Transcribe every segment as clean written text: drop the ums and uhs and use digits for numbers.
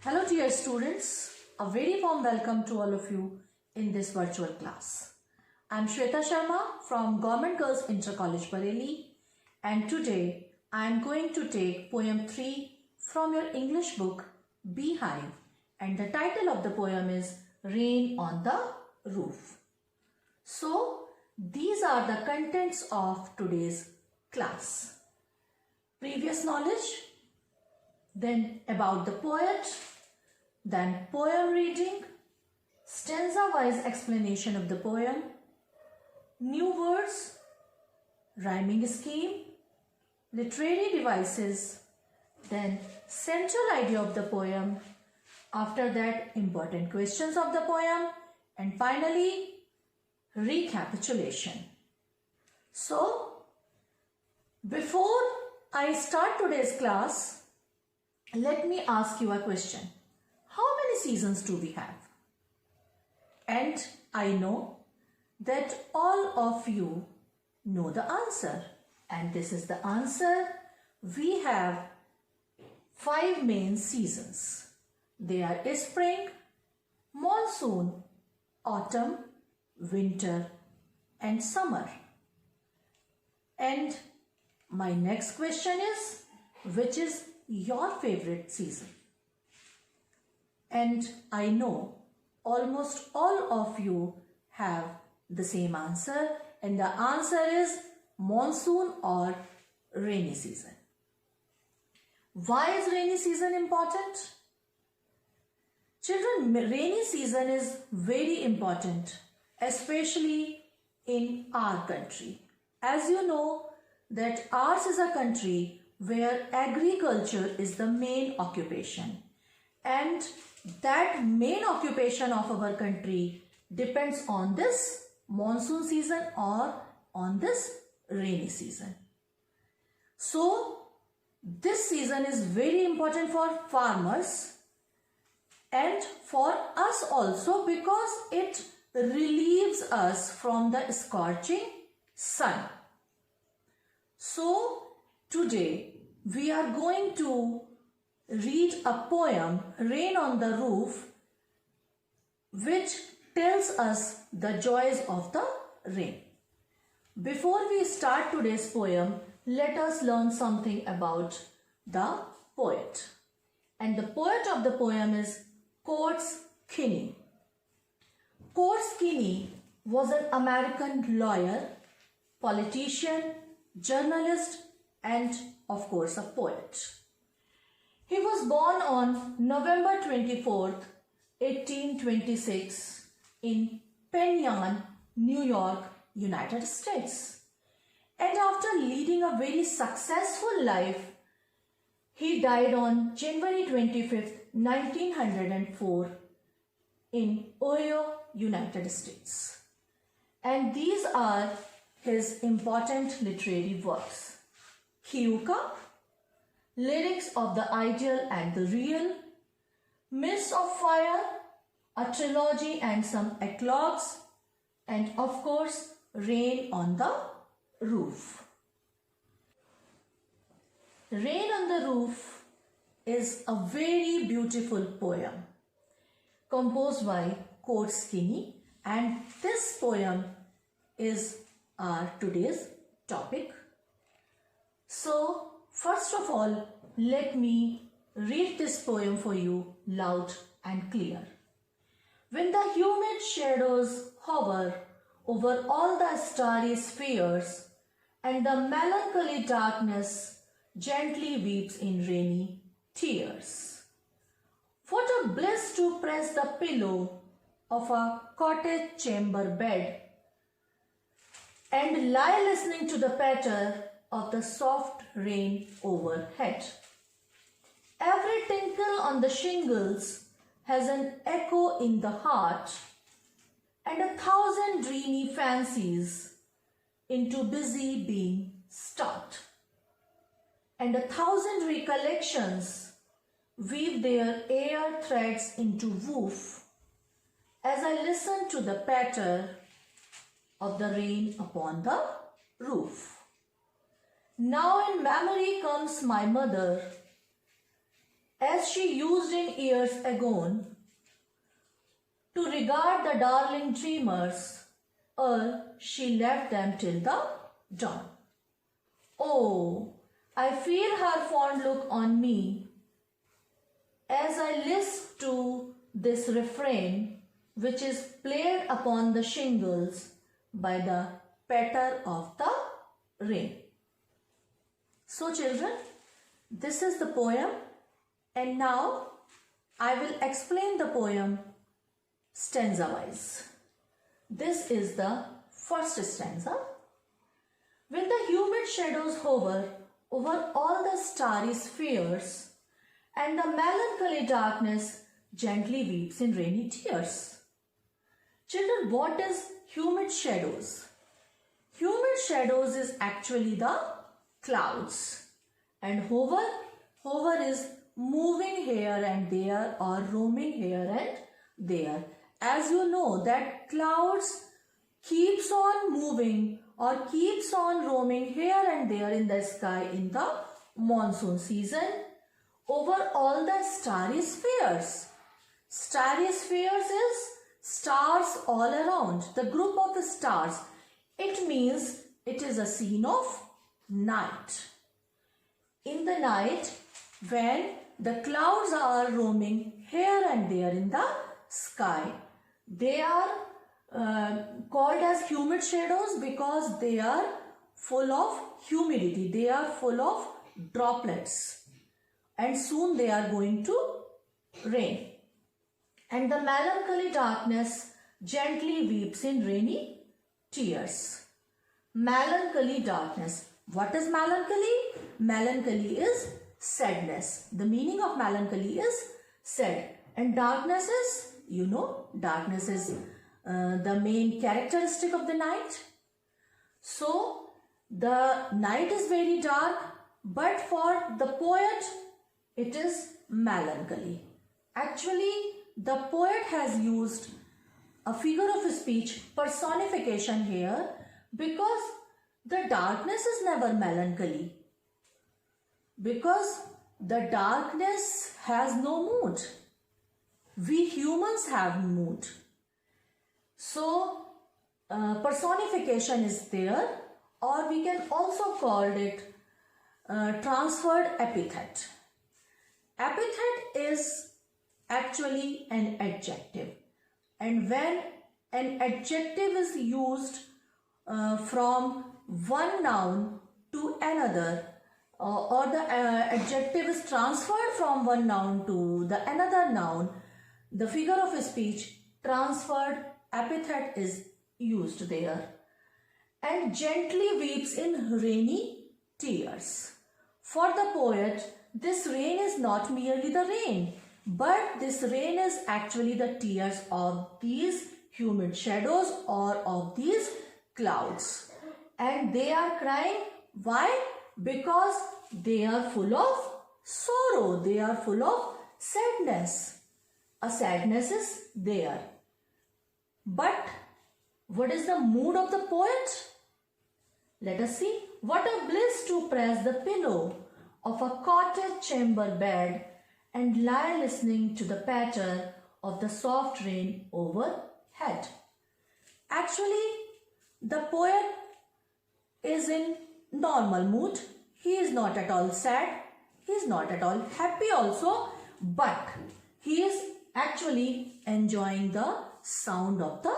Hello dear students, a very warm welcome to all of you in this virtual class. I am Shweta Sharma from Government Girls Inter College Bareilly, and today I am going to take poem 3 from your English book Beehive, and the title of the poem is Rain on the Roof. So these are the contents of today's class. Previous knowledge, then about the poet, then poem reading, stanza-wise explanation of the poem, new words, rhyming scheme, literary devices, then central idea of the poem, after that important questions of the poem, and finally recapitulation. So before I start today's class, let me ask you a question. How many seasons do we have? And I know that all of you know the answer. And this is the answer. We have 5 main seasons. They are spring, monsoon, autumn, winter, and summer. And my next question is, which is your favorite season? And I know almost all of you have the same answer, and the answer is monsoon or rainy season. Why is rainy season important? Children, rainy season is very important, especially in our country. As you know that ours is a country where agriculture is the main occupation, and that main occupation of our country depends on this monsoon season or on this rainy season. So this season is very important for farmers and for us also, because it relieves us from the scorching sun. So today we are going to read a poem, Rain on the Roof, which tells us the joys of the rain. Before we start today's poem, let us learn something about the poet. And the poet of the poem is Coates Kinney. Coates Kinney was an American lawyer, politician, journalist, and of course a poet. He was born on November 24th, 1826 in Penn Yan, New York, United States. And after leading a very successful life, he died on January 25th, 1904 in Ohio, United States. And these are his important literary works: Hyuka, Lyrics of the Ideal and the Real, Mist of Fire, a trilogy and some eclogues, and of course Rain on the Roof. Rain on the Roof is a very beautiful poem composed by Coates Kinney, and this poem is our today's topic. So first of all, let me read this poem for you loud and clear. When the humid shadows hover over all the starry spheres, and the melancholy darkness gently weeps in rainy tears. What a bliss to press the pillow of a cottage chamber bed and lie listening to the patter of the soft rain overhead. Every tinkle on the shingles has an echo in the heart, and 1,000 dreamy fancies into busy being start. And 1,000 recollections weave their air threads into woof as I listen to the patter of the rain upon the roof. Now in memory comes my mother, as she used in years agone, to regard the darling dreamers, ere she left them till the dawn. Oh, I feel her fond look on me, as I listen to this refrain, which is played upon the shingles by the patter of the rain. So children, this is the poem, and now I will explain the poem stanza wise. This is the first stanza. When the humid shadows hover over all the starry spheres, and the melancholy darkness gently weeps in rainy tears. Children, what is humid shadows? Humid shadows is actually the clouds, and hover is moving here and there or roaming here and there. As you know that clouds keeps on moving or keeps on roaming here and there in the sky in the monsoon season over all the starry spheres. Starry spheres is stars all around, the group of the stars. It means it is a scene of night. In the night, when the clouds are roaming here and there in the sky, they are called as humid shadows because they are full of humidity. They are full of droplets, and soon they are going to rain. And the melancholy darkness gently weeps in rainy tears. Melancholy darkness. What is melancholy? Melancholy is sadness. The meaning of melancholy is sad. And darkness is, you know, darkness is the main characteristic of the night. So, the night is very dark, but for the poet, it is melancholy. Actually, the poet has used a figure of speech, personification here, because the darkness is never melancholy. Because the darkness has no mood. We humans have mood. So, personification is there, or we can also call it transferred epithet. Epithet is actually an adjective, and when an adjective is used from one noun to another, or the adjective is transferred from one noun to the another noun, the figure of speech transferred epithet is used there. And gently weeps in rainy tears. For the poet, this rain is not merely the rain, but this rain is actually the tears of these humid shadows or of these clouds. And they are crying. Why? Because they are full of sorrow. They are full of sadness. A sadness is there. But what is the mood of the poet? Let us see. What a bliss to press the pillow of a cottage chamber bed and lie listening to the patter of the soft rain overhead. Actually, the poet is in normal mood. He is not at all sad. He is not at all happy also. But he is actually enjoying the sound of the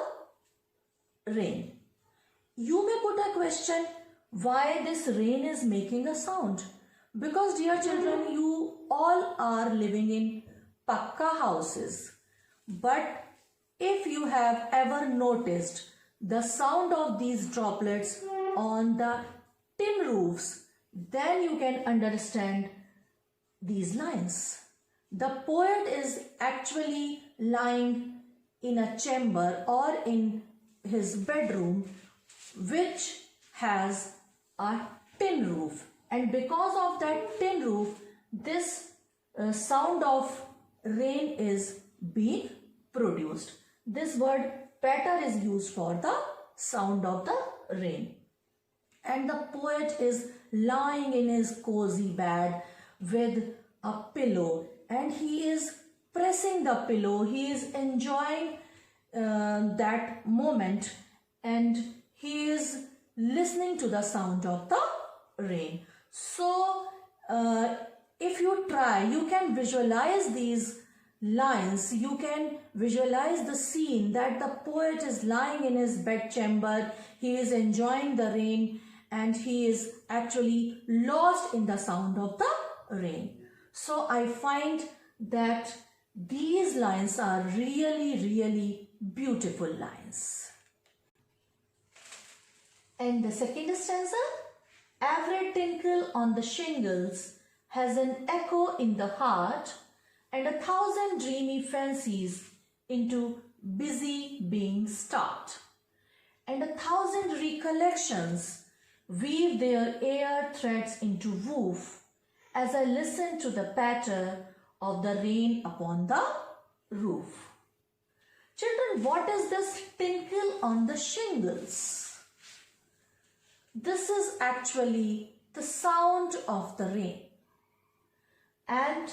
rain. You may put a question, why this rain is making a sound? Because dear children, you all are living in pakka houses. But if you have ever noticed the sound of these droplets on the tin roofs, then you can understand these lines. The poet is actually lying in a chamber or in his bedroom which has a tin roof, and because of that tin roof, this sound of rain is being produced. This word patter is used for the sound of the rain. And the poet is lying in his cozy bed with a pillow, and he is pressing the pillow. He is enjoying that moment, and he is listening to the sound of the rain. So if you try, you can visualize these lines. You can visualize the scene that the poet is lying in his bedchamber. He is enjoying the rain, and he is actually lost in the sound of the rain. So I find that these lines are really beautiful lines. And the second stanza, every tinkle on the shingles has an echo in the heart, and 1,000 dreamy fancies into busy being start. And 1,000 recollections weave their air threads into woof as I listen to the patter of the rain upon the roof. Children, what is this tinkle on the shingles? This is actually the sound of the rain. And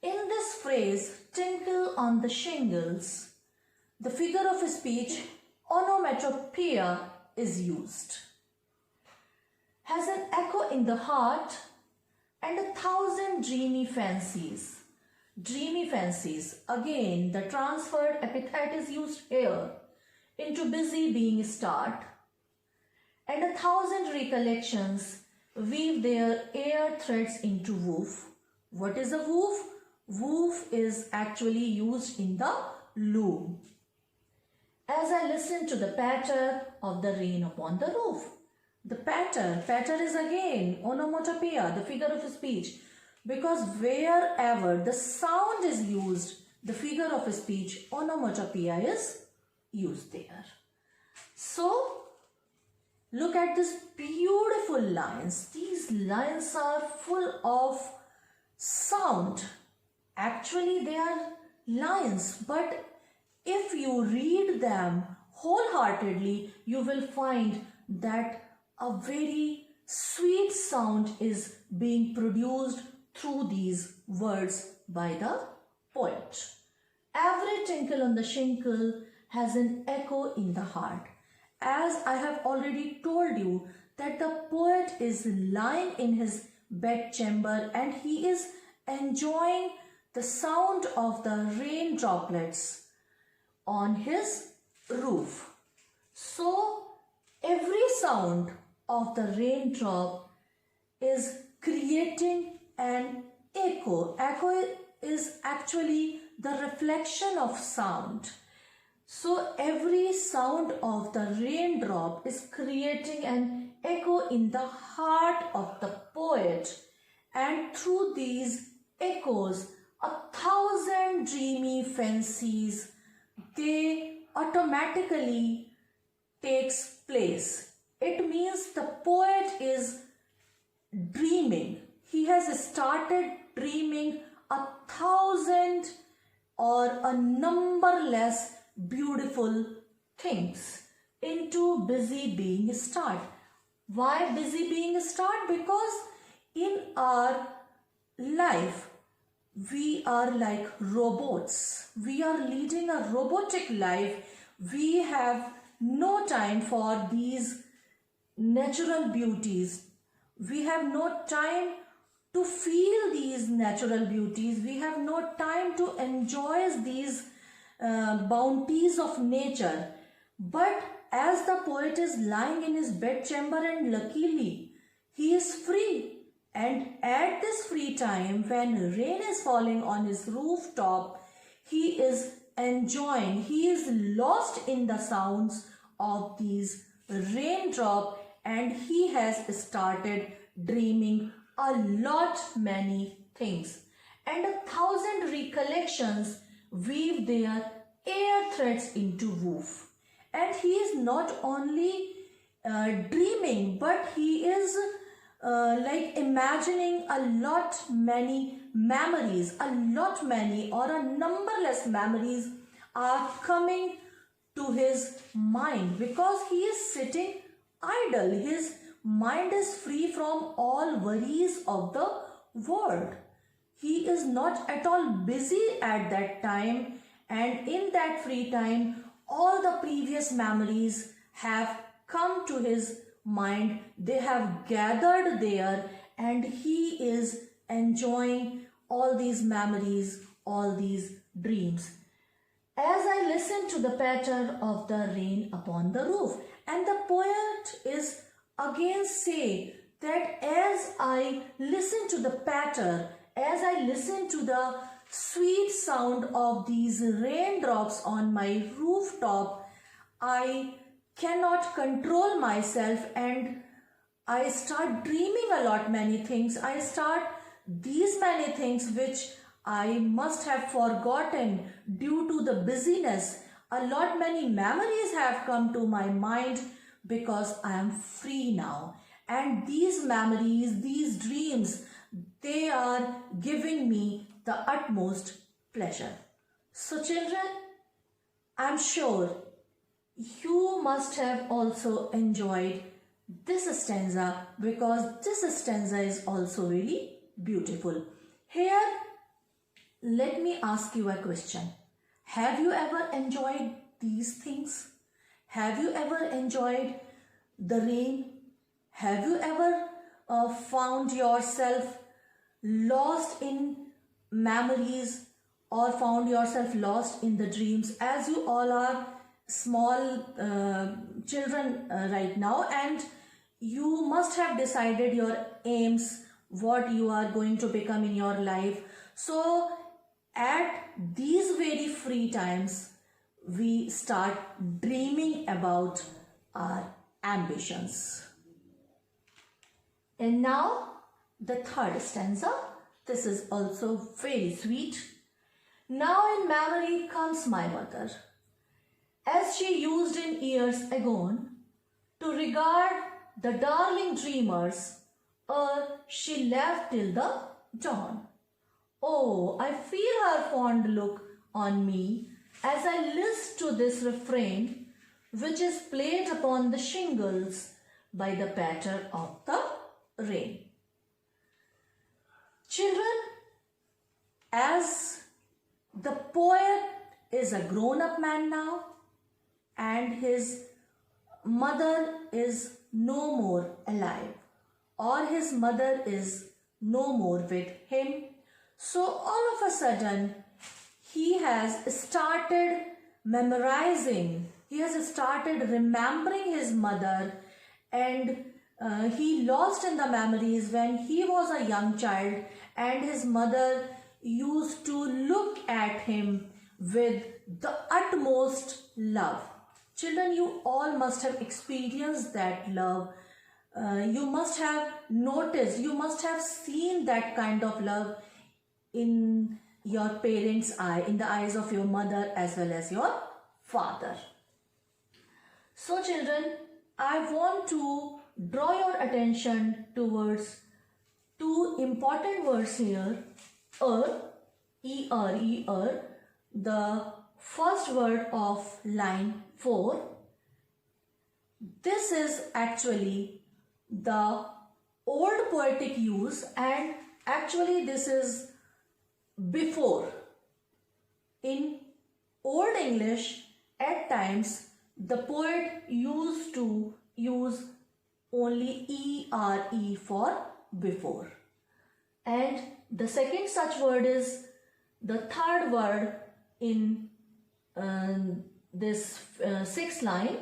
in this phrase, tinkle on the shingles, the figure of speech onomatopoeia is used. Has an echo in the heart and 1,000 dreamy fancies. Dreamy fancies, again the transferred epithet is used here, into busy being start, and 1,000 recollections weave their air threads into woof. What is a woof? Woof is actually used in the loom. As I listen to the patter of the rain upon the roof. The patter is again onomatopoeia, the figure of speech, because wherever the sound is used, the figure of speech onomatopoeia is used there. So look at these beautiful lines. These lines are full of sound. Actually, they are lines, but if you read them wholeheartedly, you will find that a very sweet sound is being produced through these words by the poet. Every tinkle on the shingle has an echo in the heart. As I have already told you that the poet is lying in his bedchamber and he is enjoying the sound of the rain droplets on his roof. So every sound of the raindrop is creating an echo. Echo is actually the reflection of sound. So every sound of the raindrop is creating an echo in the heart of the poet, and through these echoes 1,000 dreamy fancies, they automatically takes place. It means the poet is dreaming. He has started dreaming 1,000 or a numberless beautiful things into busy being start. Why busy being start? Because in our life we are like robots. We are leading a robotic life. We have no time for these natural beauties. We have no time to feel these natural beauties. We have no time to enjoy these bounties of nature. But as the poet is lying in his bedchamber, and luckily he is free, and at this free time when rain is falling on his rooftop, he is enjoying, he is lost in the sounds of these raindrop, and he has started dreaming a lot many things, and 1,000 recollections weave their air threads into woof. And he is not only dreaming, but he is like imagining a lot many memories, a lot many or a numberless memories are coming to his mind, because he is sitting idle. His mind is free from all worries of the world. he is not at all busy at that time, and in that free time all the previous memories have come to his mind. They have gathered there, and he is enjoying all these memories, all these dreams. As I listen to the patter of the rain upon the roof, and the poet is again say that as I listen to the patter, as I listen to the sweet sound of these raindrops on my rooftop, I cannot control myself and I start dreaming a lot many things. I start these many things which I must have forgotten due to the busyness. A lot many memories have come to my mind because I am free now. And these memories, these dreams, they are giving me the utmost pleasure. So children, I am sure you must have also enjoyed this stanza because this stanza is also really beautiful. Here, let me ask you a question. Have you ever enjoyed these things? Have you ever enjoyed the rain? Have you ever found yourself lost in memories or found yourself lost in the dreams, as you all are small children right now, and you must have decided your aims, what you are going to become in your life. So at these very free times, we start dreaming about our ambitions. And now the third stanza. This is also very sweet. Now in memory comes my mother, as she used in years agone, to regard the darling dreamers, ere she left till the dawn. Oh, I feel her fond look on me as I list to this refrain, which is played upon the shingles by the patter of the rain. Children, as the poet is a grown-up man now, and his mother is no more alive, or his mother is no more with him, so all of a sudden he has started memorizing, he has started remembering his mother, and he lost in the memories when he was a young child, and his mother used to look at him with the utmost love. Children, you all must have experienced that love. You must have noticed, you must have seen that kind of love in your parents' eye, in the eyes of your mother as well as your father. So children, I want to draw your attention towards two important words here. The first word of line 4. This is actually the old poetic use, and actually this is before. In Old English, at times the poet used to use only ere for before. And the second such word is the third word in this sixth line,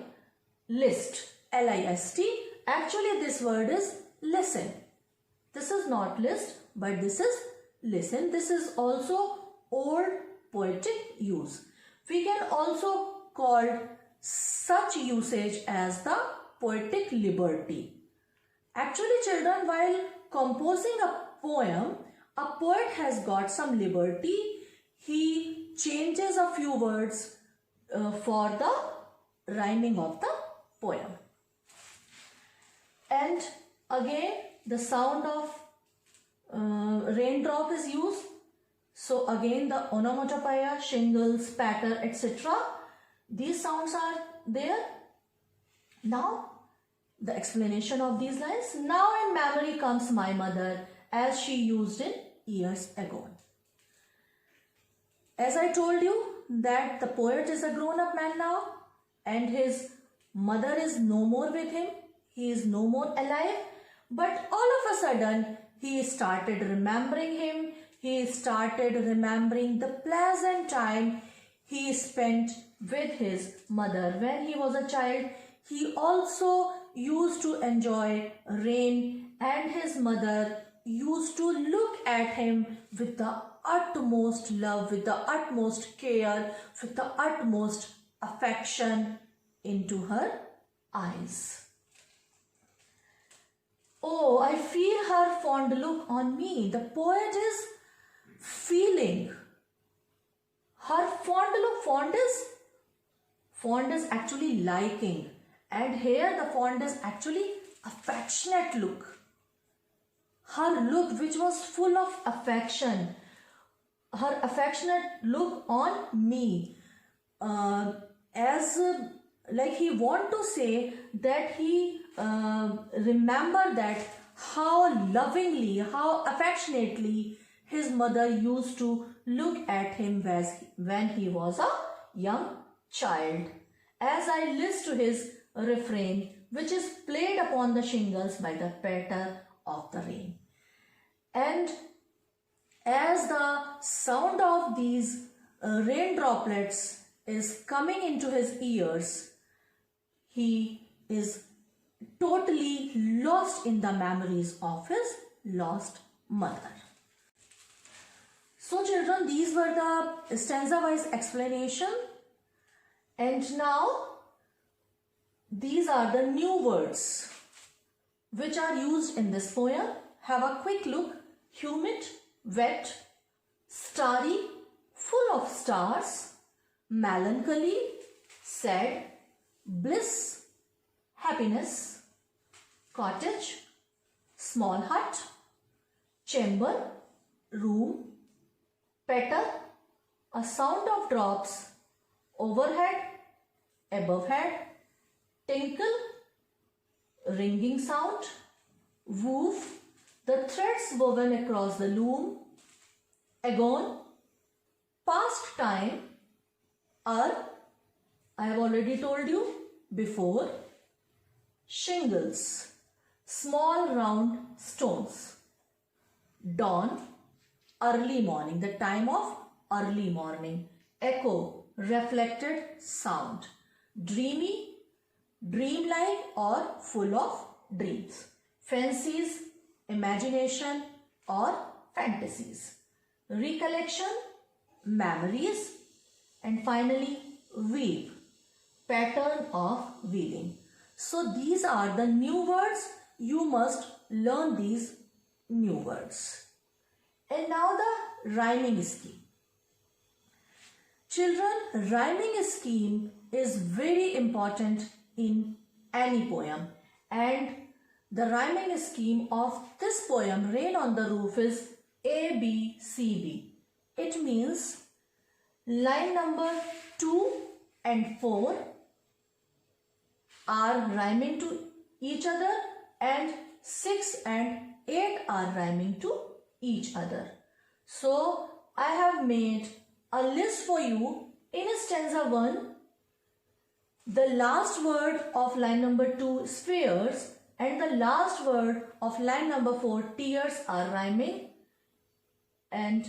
list, L-I-S-T. Actually this word is listen. This is not list, but this is listen. This is also old poetic use. We can also call such usage as the poetic liberty. Actually children, while composing a poem, a poet has got some liberty. He changes a few words for the rhyming of the poem. And again the sound of raindrop is used. So again the onomatopoeia, shingles, patter, etc. These sounds are there. Now the explanation of these lines. Now in memory comes my mother, as she used in years ago. As I told you that the poet is a grown-up man now and his mother is no more with him. He is no more alive. But all of a sudden, he started remembering him. He started remembering the pleasant time he spent with his mother. When he was a child, he also used to enjoy rain, and his mother used to look at him with the utmost love, with the utmost care, with the utmost affection into her eyes. Oh, I feel her fond look on me. The poet is feeling her fond look. Fond is actually liking, and here the fond is actually affectionate look. Her look, which was full of affection, her affectionate look on me, like he want to say that he remember that how lovingly, how affectionately his mother used to look at him when he was a young child. As I listen to his refrain, which is played upon the shingles by the patter of the rain. And as the sound of these rain droplets is coming into his ears, he is totally lost in the memories of his lost mother. So children, these were the stanza-wise explanation, and now these are the new words which are used in this poem. Have a quick look. Humid, wet, starry, full of stars, melancholy, sad, bliss, happiness, cottage, small hut, chamber, room, patter, a sound of drops, overhead, above head, tinkle, ringing sound, woof, the threads woven across the loom, agone, past time, I have already told you before, shingles, small round stones, dawn, early morning, the time of early morning, echo, reflected sound, dreamy, dreamlike or full of dreams, fancies, imagination or fantasies, recollection, memories, and finally weave, pattern of weaving. So these are the new words. You must learn these new words. And now the rhyming scheme. Children, rhyming scheme is very important in any poem, and the rhyming scheme of this poem, Rain on the Roof, is A, B, C, B. It means line number 2 and 4 are rhyming to each other, and 6 and 8 are rhyming to each other. So I have made a list for you. In stanza 1, the last word of line number 2, spheres, and the last word of line number 4, tears, are rhyming. And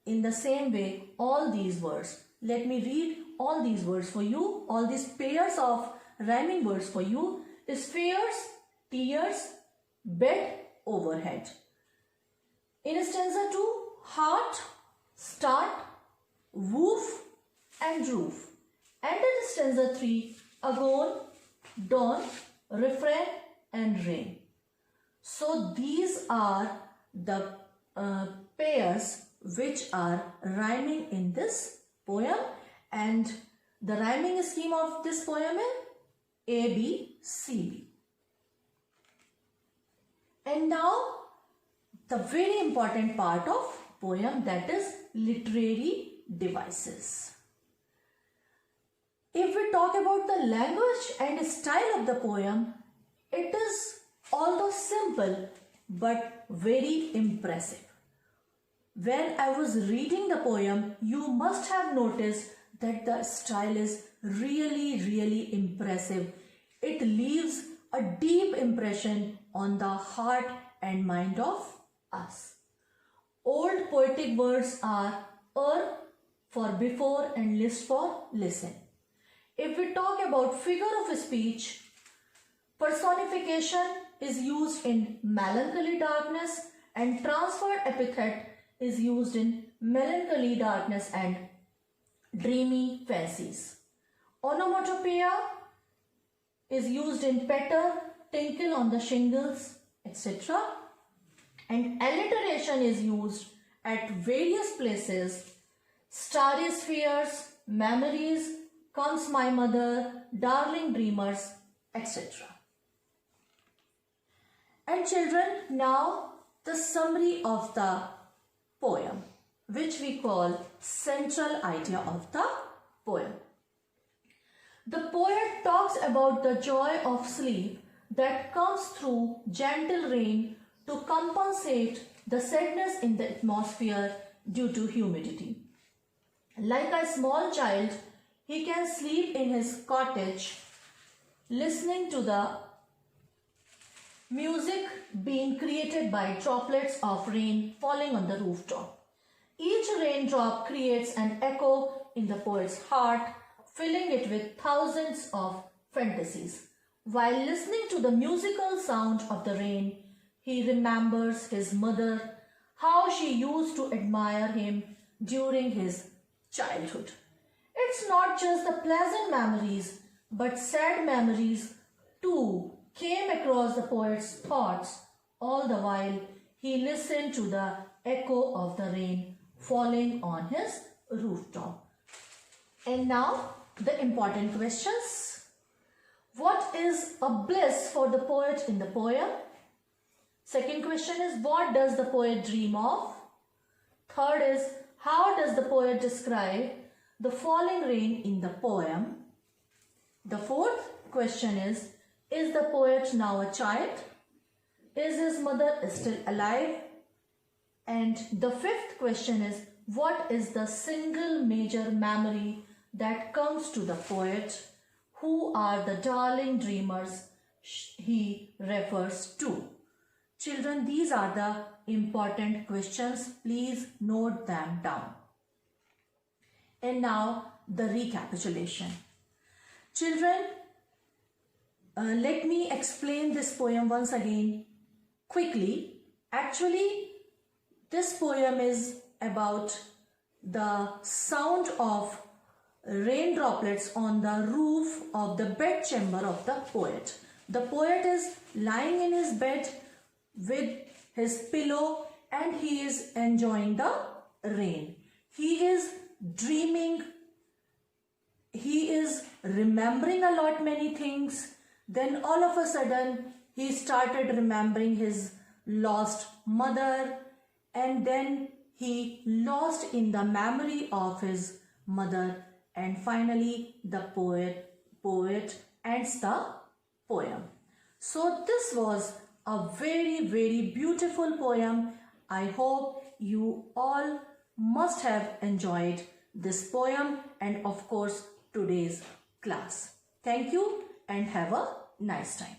in the same way, all these words, let me read all these words for you, all these pairs of rhyming words for you. Spheres, tears, bed, overhead. In stanza 2, heart, start, woof, and roof. And in stanza 3, agone, dawn, refrain, and rain. So these are the pairs which are rhyming in this poem, and the rhyming scheme of this poem is A, B, C, B. And now the very important part of poem, that is literary devices. If we talk about the language and style of the poem, it is although simple but very impressive. when I was reading the poem, you must have noticed that the style is really impressive. It leaves a deep impression on the heart and mind of us. Old poetic words are for before and list for listen. If we talk about figure of speech, personification is used in melancholy darkness and transferred epithet is used in melancholy darkness and dreamy fancies. Onomatopoeia is used in patter, tinkle on the shingles, etc. And alliteration is used at various places. Starry spheres, memories, comes my mother, darling dreamers, etc. And children, now the summary of the poem, which we call central idea of the poem. The poet talks about the joy of sleep that comes through gentle rain to compensate the sadness in the atmosphere due to humidity. Like a small child, he can sleep in his cottage listening to the music being created by droplets of rain falling on the rooftop. Each raindrop creates an echo in the poet's heart, filling it with thousands of fantasies. While listening to the musical sound of the rain, he remembers his mother, how she used to admire him during his childhood. It's not just the pleasant memories, but sad memories too came across the poet's thoughts all the while he listened to the echo of the rain falling on his rooftop. And now the important questions. What is a bliss for the poet in the poem? Second question is, what does the poet dream of? Third is, how does the poet describe the falling rain in the poem? The fourth question is the poet now a child? Is his mother still alive? And the fifth question is, what is the single major memory that comes to the poet? Who are the darling dreamers he refers to? Children, these are the important questions. Please note them down. And now the recapitulation. Children, let me explain this poem once again quickly. Actually, this poem is about the sound of rain droplets on the roof of the bedchamber of the poet. The poet is lying in his bed with his pillow and he is enjoying the rain. He is dreaming, he is remembering a lot many things. Then all of a sudden he started remembering his lost mother, and then he lost in the memory of his mother, and finally the poet ends the poem. So this was a very beautiful poem. I hope you all must have enjoyed this poem and of course today's class. Thank you and have a nice time.